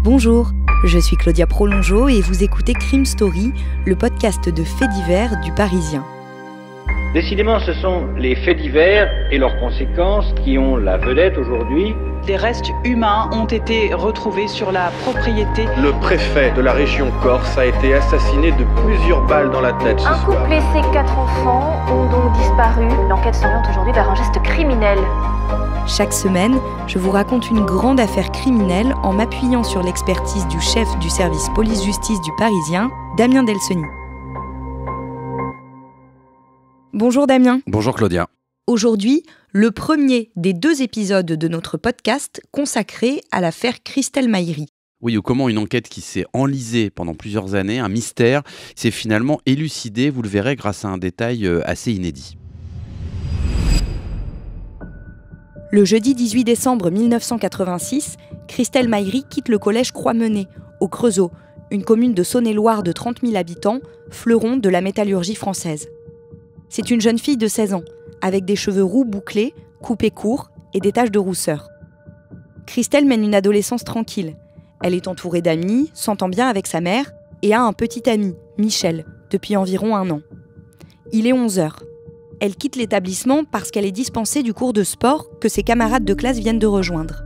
Bonjour, je suis Claudia Prolongeau et vous écoutez Crime Story, le podcast de faits divers du Parisien. Décidément, ce sont les faits divers et leurs conséquences qui ont la vedette aujourd'hui. Des restes humains ont été retrouvés sur la propriété. Le préfet de la région Corse a été assassiné de plusieurs balles dans la tête ce soir. Un couple et ses 4 enfants ont donc disparu. L'enquête s'oriente aujourd'hui vers un geste criminel. Chaque semaine, je vous raconte une grande affaire criminelle en m'appuyant sur l'expertise du chef du service police-justice du Parisien, Damien Delseny. Bonjour Damien. Bonjour Claudia. Aujourd'hui, le premier des 2 épisodes de notre podcast consacré à l'affaire Christelle Maïri. Oui, ou comment une enquête qui s'est enlisée pendant plusieurs années, un mystère, s'est finalement élucidé, vous le verrez, grâce à un détail assez inédit. Le jeudi 18 décembre 1986, Christelle Maïri quitte le collège Croix-Menée, au Creusot, une commune de Saône-et-Loire de 30 000 habitants, fleuron de la métallurgie française. C'est une jeune fille de 16 ans, avec des cheveux roux bouclés, coupés courts et des taches de rousseur. Christelle mène une adolescence tranquille. Elle est entourée d'amis, s'entend bien avec sa mère et a un petit ami, Michel, depuis environ 1 an. Il est 11h. Elle quitte l'établissement parce qu'elle est dispensée du cours de sport que ses camarades de classe viennent de rejoindre.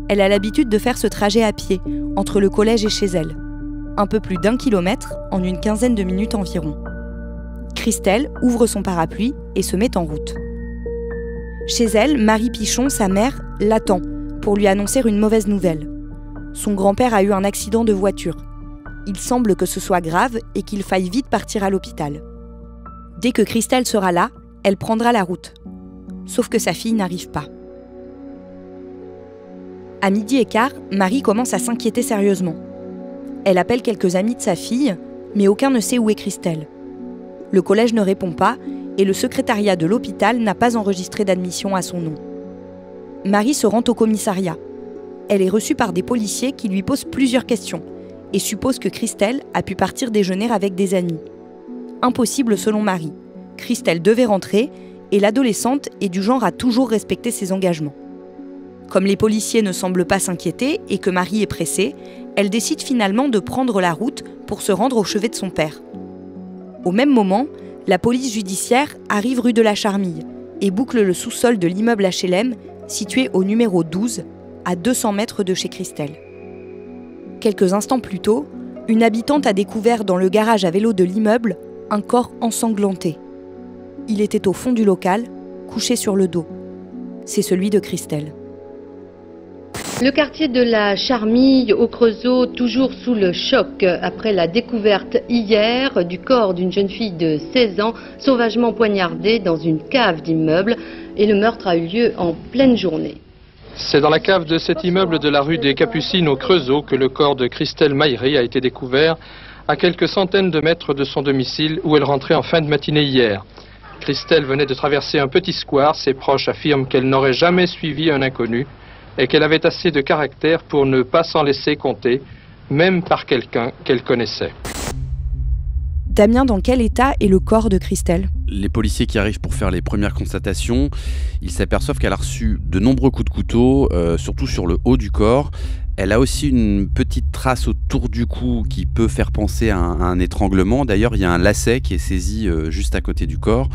Elle a l'habitude de faire ce trajet à pied, entre le collège et chez elle. Un peu plus d'1 kilomètre en une quinzaine de minutes environ. Christelle ouvre son parapluie et se met en route. Chez elle, Marie Pichon, sa mère, l'attend pour lui annoncer une mauvaise nouvelle. Son grand-père a eu un accident de voiture. Il semble que ce soit grave et qu'il faille vite partir à l'hôpital. Dès que Christelle sera là, elle prendra la route. Sauf que sa fille n'arrive pas. À 12h15, Marie commence à s'inquiéter sérieusement. Elle appelle quelques amis de sa fille, mais aucun ne sait où est Christelle. Le collège ne répond pas et le secrétariat de l'hôpital n'a pas enregistré d'admission à son nom. Marie se rend au commissariat. Elle est reçue par des policiers qui lui posent plusieurs questions et supposent que Christelle a pu partir déjeuner avec des amis. Impossible selon Marie. Christelle devait rentrer et l'adolescente est du genre à toujours respecter ses engagements. Comme les policiers ne semblent pas s'inquiéter et que Marie est pressée, elle décide finalement de prendre la route pour se rendre au chevet de son père. Au même moment, la police judiciaire arrive rue de la Charmille et boucle le sous-sol de l'immeuble HLM situé au numéro 12, à 200 mètres de chez Christelle. Quelques instants plus tôt, une habitante a découvert dans le garage à vélo de l'immeuble un corps ensanglanté. Il était au fond du local, couché sur le dos. C'est celui de Christelle. Le quartier de la Charmille au Creusot, toujours sous le choc après la découverte hier du corps d'une jeune fille de 16 ans sauvagement poignardée dans une cave d'immeuble, et le meurtre a eu lieu en pleine journée. C'est dans la cave de cet immeuble de la rue des Capucines au Creusot que le corps de Christelle Maïri a été découvert à quelques centaines de mètres de son domicile où elle rentrait en fin de matinée hier. Christelle venait de traverser un petit square. Ses proches affirment qu'elle n'aurait jamais suivi un inconnu et qu'elle avait assez de caractère pour ne pas s'en laisser compter, même par quelqu'un qu'elle connaissait. Damien, dans quel état est le corps de Christelle ? Les policiers qui arrivent pour faire les premières constatations, ils s'aperçoivent qu'elle a reçu de nombreux coups de couteau, surtout sur le haut du corps. Elle a aussi une petite trace autour du cou qui peut faire penser à un étranglement. D'ailleurs, il y a un lacet qui est saisi juste à côté du corps.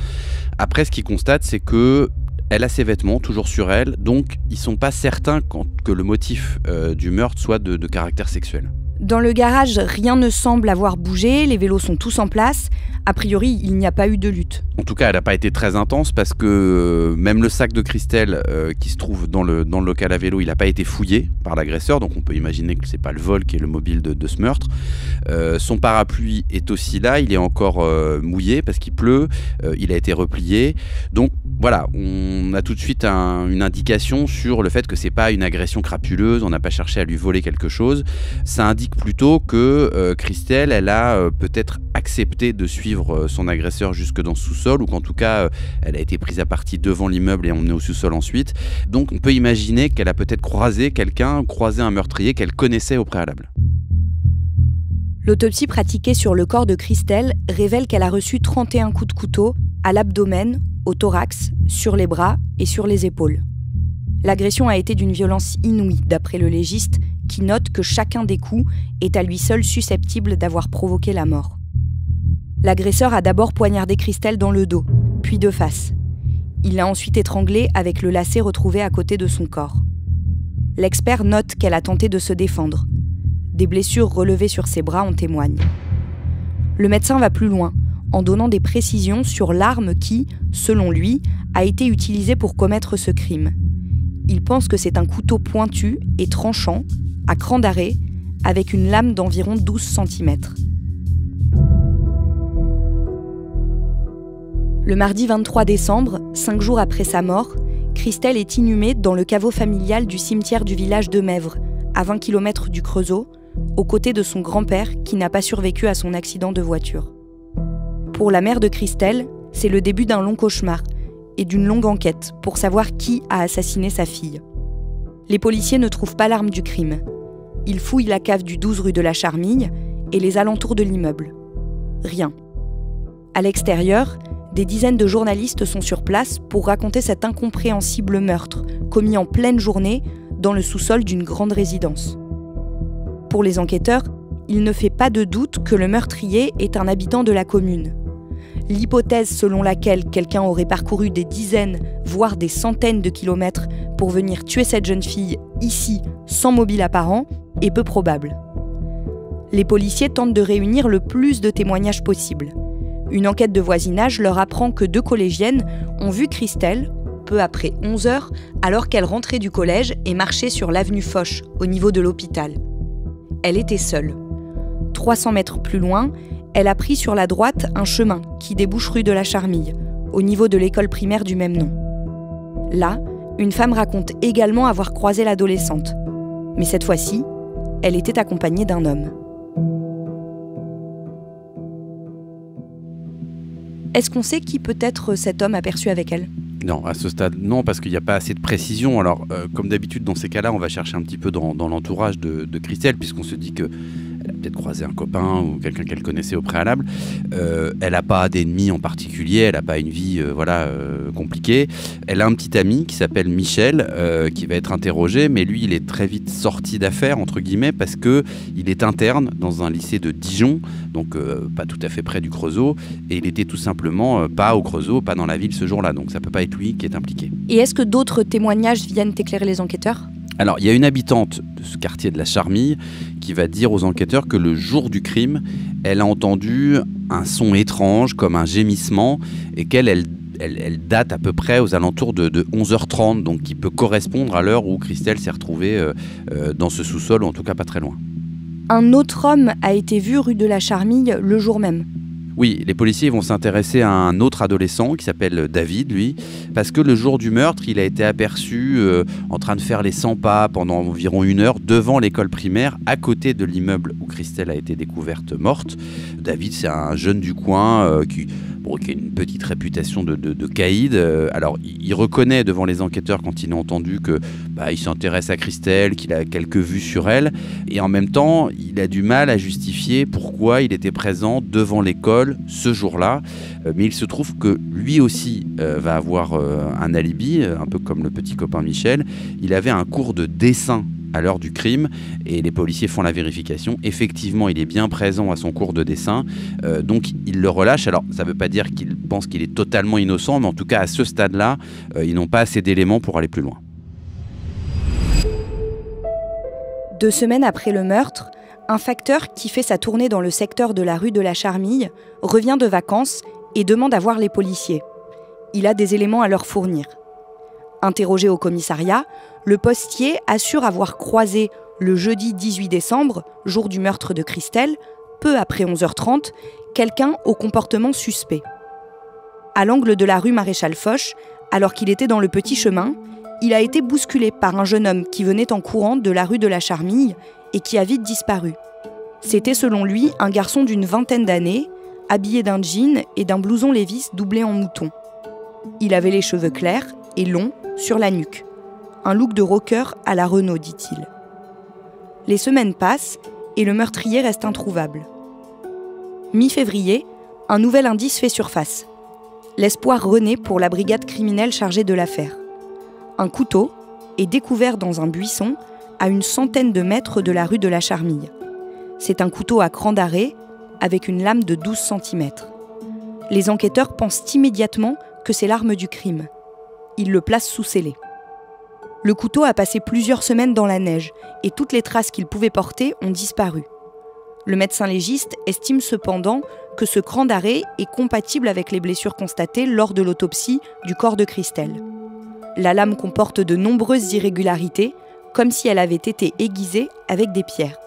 Après, ce qu'ils constatent, c'est qu'elle a ses vêtements toujours sur elle, donc ils ne sont pas certains que le motif du meurtre soit de caractère sexuel. Dans le garage, rien ne semble avoir bougé, les vélos sont tous en place. A priori, il n'y a pas eu de lutte. En tout cas, elle n'a pas été très intense parce que même le sac de Christelle qui se trouve dans le local à vélo, il n'a pas été fouillé par l'agresseur, donc on peut imaginer que ce n'est pas le vol qui est le mobile de ce meurtre. Son parapluie est aussi là, il est encore mouillé parce qu'il pleut, il a été replié. Donc voilà, on a tout de suite une indication sur le fait que ce n'est pas une agression crapuleuse, on n'a pas cherché à lui voler quelque chose. Ça indique plutôt que Christelle, elle a peut-être accepté de suivre son agresseur jusque dans ce sous-sol, ou qu'en tout cas, elle a été prise à partie devant l'immeuble et emmenée au sous-sol ensuite. Donc on peut imaginer qu'elle a peut-être croisé un meurtrier qu'elle connaissait au préalable. L'autopsie pratiquée sur le corps de Christelle révèle qu'elle a reçu 31 coups de couteau à l'abdomen, au thorax, sur les bras et sur les épaules. L'agression a été d'une violence inouïe, d'après le légiste, qui note que chacun des coups est à lui seul susceptible d'avoir provoqué la mort. L'agresseur a d'abord poignardé Christelle dans le dos, puis de face. Il l'a ensuite étranglée avec le lacet retrouvé à côté de son corps. L'expert note qu'elle a tenté de se défendre. Des blessures relevées sur ses bras en témoignent. Le médecin va plus loin, en donnant des précisions sur l'arme qui, selon lui, a été utilisée pour commettre ce crime. Il pense que c'est un couteau pointu et tranchant, à cran d'arrêt, avec une lame d'environ 12 cm. Le mardi 23 décembre, 5 jours après sa mort, Christelle est inhumée dans le caveau familial du cimetière du village de Mèvres, à 20 km du Creusot, aux côtés de son grand-père qui n'a pas survécu à son accident de voiture. Pour la mère de Christelle, c'est le début d'un long cauchemar et d'une longue enquête pour savoir qui a assassiné sa fille. Les policiers ne trouvent pas l'arme du crime. Ils fouillent la cave du 12 rue de la Charmille et les alentours de l'immeuble. Rien. À l'extérieur, des dizaines de journalistes sont sur place pour raconter cet incompréhensible meurtre commis en pleine journée dans le sous-sol d'une grande résidence. Pour les enquêteurs, il ne fait pas de doute que le meurtrier est un habitant de la commune. L'hypothèse selon laquelle quelqu'un aurait parcouru des dizaines, voire des centaines de kilomètres pour venir tuer cette jeune fille ici, sans mobile apparent, est peu probable. Les policiers tentent de réunir le plus de témoignages possible. Une enquête de voisinage leur apprend que 2 collégiennes ont vu Christelle, peu après 11 heures, alors qu'elle rentrait du collège et marchait sur l'avenue Foch, au niveau de l'hôpital. Elle était seule. 300 mètres plus loin, elle a pris sur la droite un chemin qui débouche rue de la Charmille, au niveau de l'école primaire du même nom. Là, une femme raconte également avoir croisé l'adolescente. Mais cette fois-ci, elle était accompagnée d'un homme. Est-ce qu'on sait qui peut être cet homme aperçu avec elle ? Non, à ce stade, non, parce qu'il n'y a pas assez de précision. Alors, comme d'habitude, dans ces cas-là, on va chercher un petit peu dans l'entourage de Christelle, puisqu'on se dit qu'elle a peut-être croisé un copain ou quelqu'un qu'elle connaissait au préalable. Elle n'a pas d'ennemis en particulier, elle n'a pas une vie compliquée. Elle a un petit ami qui s'appelle Michel, qui va être interrogé, mais lui, il est très vite sorti d'affaire, entre guillemets, parce qu'il est interne dans un lycée de Dijon, donc pas tout à fait près du Creusot, et il était tout simplement pas au Creusot, pas dans la ville ce jour-là, donc ça ne peut pas être lui qui est impliqué. Et est-ce que d'autres témoignages viennent éclairer les enquêteurs ? Alors, il y a une habitante de ce quartier de la Charmille qui va dire aux enquêteurs que le jour du crime, elle a entendu un son étrange comme un gémissement et qu'elle date à peu près aux alentours de 11h30, donc qui peut correspondre à l'heure où Christelle s'est retrouvée dans ce sous-sol, ou en tout cas pas très loin. Un autre homme a été vu rue de la Charmille le jour même. Oui, les policiers vont s'intéresser à un autre adolescent qui s'appelle David, lui, parce que le jour du meurtre, il a été aperçu en train de faire les 100 pas pendant environ 1 heure devant l'école primaire, à côté de l'immeuble où Christelle a été découverte morte. David, c'est un jeune du coin qui a une petite réputation de caïd. Alors, il reconnaît devant les enquêteurs quand il a entendu qu'il s'intéresse à Christelle, qu'il a quelques vues sur elle, et en même temps, il a du mal à justifier pourquoi il était présent devant l'école ce jour-là, mais il se trouve que lui aussi va avoir un alibi, un peu comme le petit copain Michel. Il avait un cours de dessin à l'heure du crime et les policiers font la vérification. Effectivement, il est bien présent à son cours de dessin, donc ils le relâchent. Alors, ça ne veut pas dire qu'ils pensent qu'il est totalement innocent, mais en tout cas, à ce stade-là, ils n'ont pas assez d'éléments pour aller plus loin. 2 semaines après le meurtre, un facteur qui fait sa tournée dans le secteur de la rue de la Charmille revient de vacances et demande à voir les policiers. Il a des éléments à leur fournir. Interrogé au commissariat, le postier assure avoir croisé le jeudi 18 décembre, jour du meurtre de Christelle, peu après 11h30, quelqu'un au comportement suspect. À l'angle de la rue Maréchal Foch, alors qu'il était dans le petit chemin, il a été bousculé par un jeune homme qui venait en courant de la rue de la Charmille et qui a vite disparu. C'était selon lui un garçon d'une vingtaine d'années, habillé d'un jean et d'un blouson Levi's doublé en mouton. Il avait les cheveux clairs et longs sur la nuque. Un look de rocker à la Renault, dit-il. Les semaines passent et le meurtrier reste introuvable. Mi-février, un nouvel indice fait surface. L'espoir renaît pour la brigade criminelle chargée de l'affaire. Un couteau est découvert dans un buisson à une centaine de mètres de la rue de la Charmille. C'est un couteau à cran d'arrêt avec une lame de 12 cm. Les enquêteurs pensent immédiatement que c'est l'arme du crime. Ils le placent sous scellé. Le couteau a passé plusieurs semaines dans la neige et toutes les traces qu'il pouvait porter ont disparu. Le médecin légiste estime cependant que ce cran d'arrêt est compatible avec les blessures constatées lors de l'autopsie du corps de Christelle. La lame comporte de nombreuses irrégularités, comme si elle avait été aiguisée avec des pierres.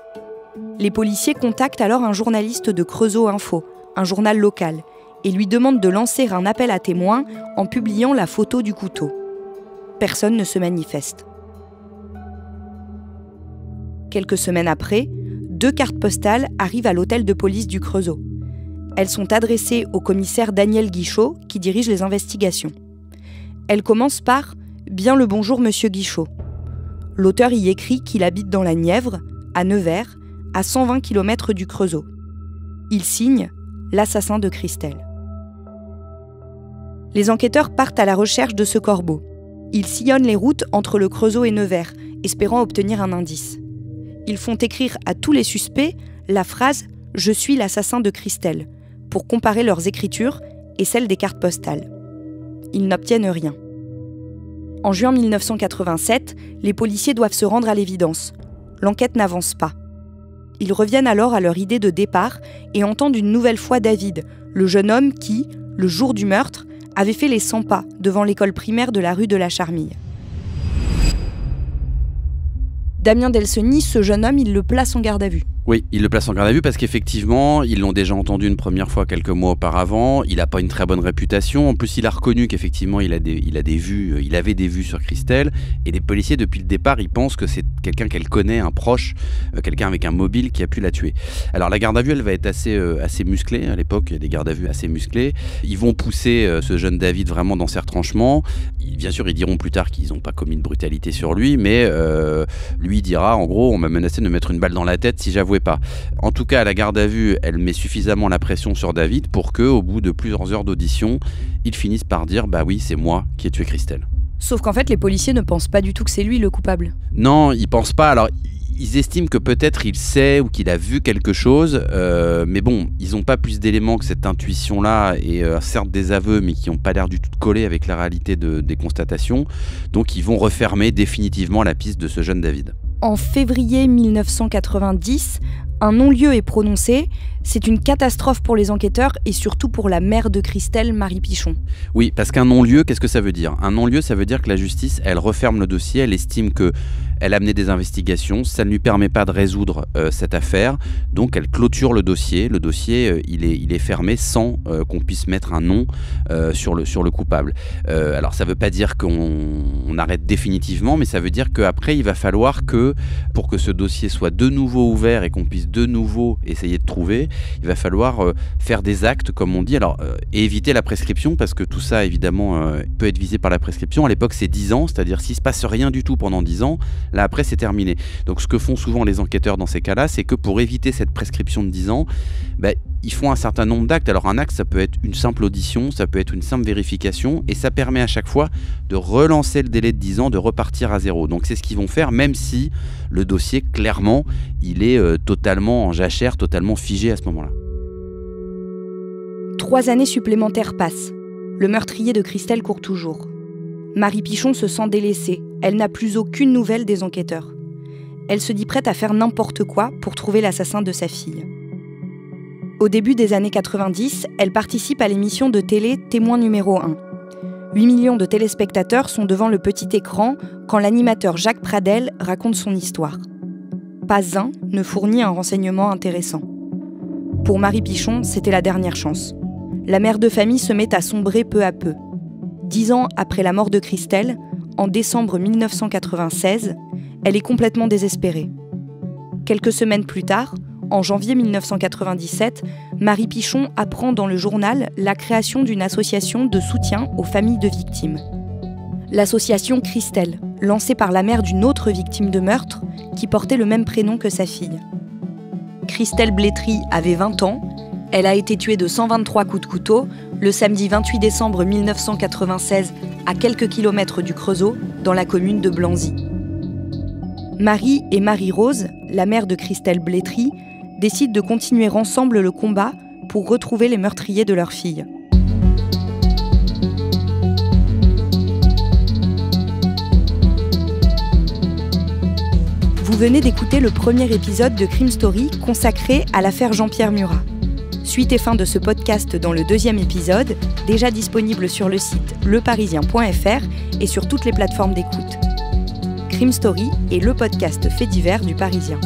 Les policiers contactent alors un journaliste de Creusot Info, un journal local, et lui demandent de lancer un appel à témoins en publiant la photo du couteau. Personne ne se manifeste. Quelques semaines après, 2 cartes postales arrivent à l'hôtel de police du Creusot. Elles sont adressées au commissaire Daniel Guichot, qui dirige les investigations. Elles commencent par « Bien le bonjour, monsieur Guichot ». L'auteur y écrit qu'il habite dans la Nièvre, à Nevers, à 120 km du Creusot. Il signe « L'assassin de Christelle ». Les enquêteurs partent à la recherche de ce corbeau. Ils sillonnent les routes entre le Creusot et Nevers, espérant obtenir un indice. Ils font écrire à tous les suspects la phrase « Je suis l'assassin de Christelle » pour comparer leurs écritures et celles des cartes postales. Ils n'obtiennent rien. En juin 1987, les policiers doivent se rendre à l'évidence. L'enquête n'avance pas. Ils reviennent alors à leur idée de départ et entendent une nouvelle fois David, le jeune homme qui, le jour du meurtre, avait fait les 100 pas devant l'école primaire de la rue de la Charmille. Damien Delceni, ce jeune homme, il le place en garde à vue. Oui, il le place en garde à vue parce qu'effectivement, ils l'ont déjà entendu une première fois quelques mois auparavant. Il n'a pas une très bonne réputation. En plus, il a reconnu qu'effectivement, il avait des vues sur Christelle. Et les policiers, depuis le départ, ils pensent que c'est quelqu'un qu'elle connaît, un proche, quelqu'un avec un mobile qui a pu la tuer. Alors, la garde à vue, elle va être assez musclée. À l'époque, il y a des gardes à vue assez musclés. Ils vont pousser ce jeune David vraiment dans ses retranchements. Bien sûr, ils diront plus tard qu'ils n'ont pas commis de brutalité sur lui, mais lui dira, en gros, on m'a menacé de me mettre une balle dans la tête si j'avouais pas. En tout cas, à la garde à vue, elle met suffisamment la pression sur David pour que, au bout de plusieurs heures d'audition, ils finissent par dire « Bah oui, c'est moi qui ai tué Christelle ». Sauf qu'en fait, les policiers ne pensent pas du tout que c'est lui le coupable. Non, ils pensent pas. Alors, ils estiment que peut-être il sait ou qu'il a vu quelque chose, mais bon, ils n'ont pas plus d'éléments que cette intuition-là, et certes des aveux, mais qui n'ont pas l'air du tout de coller avec la réalité des constatations. Donc, ils vont refermer définitivement la piste de ce jeune David. En février 1990, un non-lieu est prononcé. C'est une catastrophe pour les enquêteurs et surtout pour la mère de Christelle, Marie Pichon. Oui, parce qu'un non-lieu, qu'est-ce que ça veut dire ? Un non-lieu, ça veut dire que la justice, elle referme le dossier, elle estime qu'elle a mené des investigations, ça ne lui permet pas de résoudre cette affaire, donc elle clôture le dossier. Le dossier, il est fermé sans qu'on puisse mettre un nom sur le coupable. Alors ça ne veut pas dire qu'on arrête définitivement, mais ça veut dire qu'après, il va falloir que, pour que ce dossier soit de nouveau ouvert et qu'on puisse de nouveau essayer de trouver, il va falloir faire des actes, comme on dit, et éviter la prescription, parce que tout ça, évidemment, peut être visé par la prescription. À l'époque, c'est 10 ans, c'est-à-dire s'il ne se passe rien du tout pendant 10 ans, là, après, c'est terminé. Donc, ce que font souvent les enquêteurs dans ces cas-là, c'est que pour éviter cette prescription de 10 ans, ils font un certain nombre d'actes. Alors, un acte, ça peut être une simple audition, ça peut être une simple vérification, et ça permet à chaque fois de relancer le délai de 10 ans, de repartir à zéro. Donc, c'est ce qu'ils vont faire, même si le dossier, clairement, il est totalement en jachère, totalement figé à ce moment-là. 3 années supplémentaires passent. Le meurtrier de Christelle court toujours. Marie Pichon se sent délaissée. Elle n'a plus aucune nouvelle des enquêteurs. Elle se dit prête à faire n'importe quoi pour trouver l'assassin de sa fille. Au début des années 90, elle participe à l'émission de télé Témoin numéro 1. 8 millions de téléspectateurs sont devant le petit écran quand l'animateur Jacques Pradel raconte son histoire. Pas un ne fournit un renseignement intéressant. Pour Marie Pichon, c'était la dernière chance. La mère de famille se met à sombrer peu à peu. 10 ans après la mort de Christelle, en décembre 1996, elle est complètement désespérée. Quelques semaines plus tard, en janvier 1997, Marie Pichon apprend dans le journal la création d'une association de soutien aux familles de victimes. L'association Christelle, lancée par la mère d'une autre victime de meurtre qui portait le même prénom que sa fille. Christelle Blétry avait 20 ans. Elle a été tuée de 123 coups de couteau le samedi 28 décembre 1996 à quelques kilomètres du Creusot, dans la commune de Blanzy. Marie et Marie-Rose, la mère de Christelle Blétry, décident de continuer ensemble le combat pour retrouver les meurtriers de leur fille. Vous venez d'écouter le premier épisode de Crime Story consacré à l'affaire Jean-Pierre Murat. Suite et fin de ce podcast dans le deuxième épisode, déjà disponible sur le site leparisien.fr et sur toutes les plateformes d'écoute. Crime Story est le podcast fait divers du Parisien.